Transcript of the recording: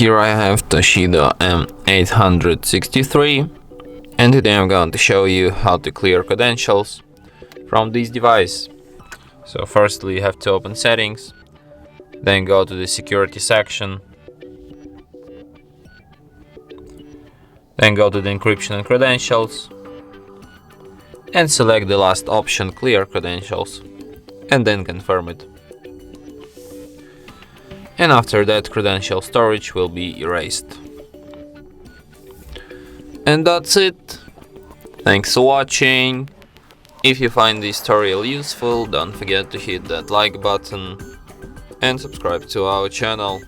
Here I have TOSCIDO M863, and today I'm going to show you how to clear credentials from this device. So firstly you have to open settings, then go to the security section, then go to the encryption and credentials, and select the last option, clear credentials, and then confirm it. And after that, credential storage will be erased. And that's it. Thanks for watching. If you find this tutorial useful, don't forget to hit that like button and subscribe to our channel.